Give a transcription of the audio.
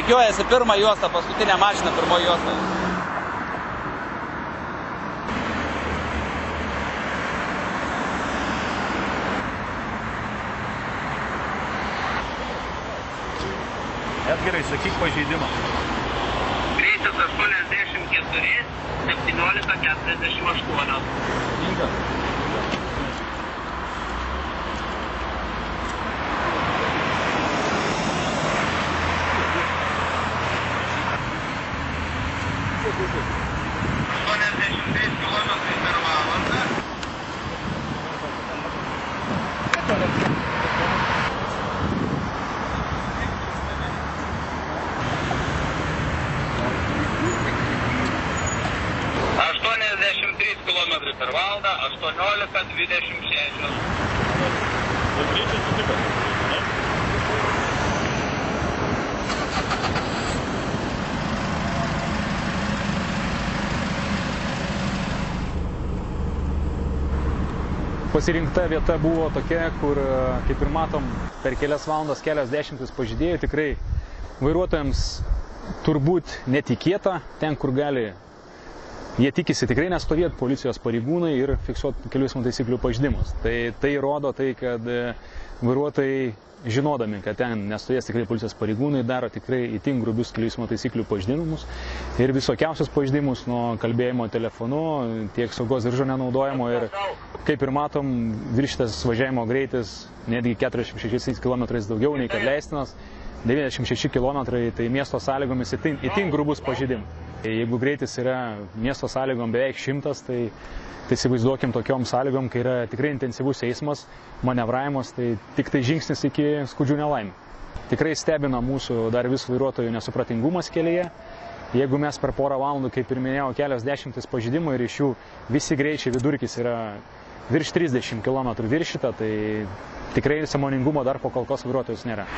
Rikiuojasi pirmą juostą, paskutinę mašiną pirmoji juostą. Edgarai, sakyk pažeidimą. Greitis 84, 17:48. Tinka. Kilometrai per valandą, 18:26. Greičiai sutiko, ne? Pasirinkta vieta buvo tokia, kur, kaip ir matom, per kelias valandas kelios dešimtis pažeidėjų. Tikrai vairuotojams turbūt netikėta, ten, kur gali. Jie tikisi tikrai nestovėti policijos pareigūnai ir fiksuoti kelių eismo taisyklių pažeidimus. Tai rodo tai, kad vairuotojai, žinodami, kad ten nestovės tikrai policijos pareigūnai, daro tikrai itin grubius kelių eismo taisyklių pažeidimus ir visokiausius pažeidimus nuo kalbėjimo telefonu, tiek saugos diržo nenaudojimo ir, kaip ir matom, viršytas važiavimo greitis netgi 46 km daugiau nei kad leistinas, 96 km, tai miesto sąlygomis itin grubus pažeidimas. Jeigu greitis yra miesto sąlygom beveik 100, tai įsivaizduokim tokiom sąlygom, kai yra tikrai intensyvus eismas, manevravimas, tai tik tai žingsnis iki skaudžių nelaimių. Tikrai stebina mūsų dar vis vairuotojų nesupratingumas kelyje. Jeigu mes per porą valandų, kaip ir minėjau, kelios dešimtis pažeidimų ir iš jų visi greičiai vidurkis yra virš 30 km viršyta, tai tikrai sąmoningumo dar po kol kas vairuotojus nėra.